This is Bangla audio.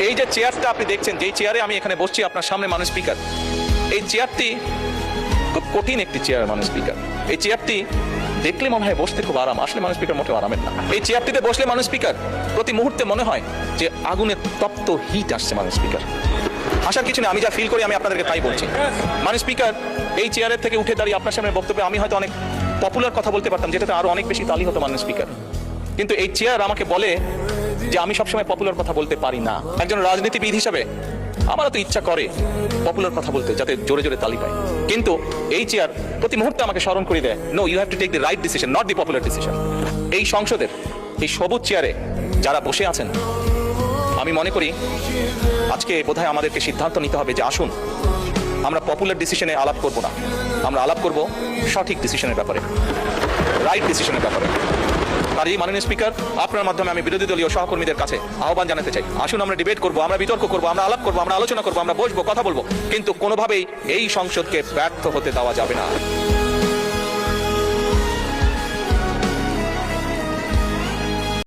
এই যে চেয়ারটা আপনি দেখছেন, যেই চেয়ারে আমি এখানে বসছি আপনার সামনে মাননীয় স্পিকার, এই চেয়ারটি খুব কঠিন একটি চেয়ার মাননীয় স্পিকার। এই চেয়ারটি দেখলে মনে হয় বসতে খুব আরাম, আসলে মাননীয় স্পিকার মোটেও আরামের না। এই চেয়ারটিতে বসলে মাননীয় স্পিকার প্রতি মুহূর্তে মনে হয় যে আগুনের তপ্ত হিট আসছে মাননীয় স্পিকার। আসার কিছু নেই, আমি যা ফিল করি আমি আপনাদেরকে তাই বলছি। মাননীয় স্পিকার, এই চেয়ারের থেকে উঠে দাঁড়িয়ে আপনার সামনে বক্তব্যে আমি হয়তো অনেক পপুলার কথা বলতে পারতাম, যেটাতে আরো অনেক বেশি তালি হতো মাননীয় স্পিকার। কিন্তু এই চেয়ার আমাকে বলে যে আমি সবসময় পপুলার কথা বলতে পারি না। একজন রাজনীতিবিদ হিসাবে আমারও তো ইচ্ছা করে পপুলার কথা বলতে, যাতে জোরে জোরে তালি পায়। কিন্তু এই চেয়ার প্রতি মুহূর্তে আমাকে স্মরণ করে দেয়, no, you have to take the right decision, not the popular decision. এই সংসদের এই সবুজ চেয়ারে যারা বসে আছেন, আমি মনে করি আজকে বোধহয় আমাদেরকে সিদ্ধান্ত নিতে হবে যে আসুন আমরা পপুলার ডিসিশনে আলাপ করব না, আমরা আলাপ করব সঠিক ডিসিশনের ব্যাপারে, রাইট ডিসিশনের ব্যাপারে। আর এই মাননীয় স্পিকার, আপনার মাধ্যমে আমি বিরোধী দলীয় সহকর্মীদের কাছে আহ্বান জানাতে চাই, আসুন আমরা ডিবেট করব, আমরা বিতর্ক করব, আমরা আলাপ করব, আমরা আলোচনা করব, আমরা বসবো, কথা বলবো, কিন্তু কোনোভাবেই এই সংসদকে ব্যর্থ হতে দেওয়া যাবে না।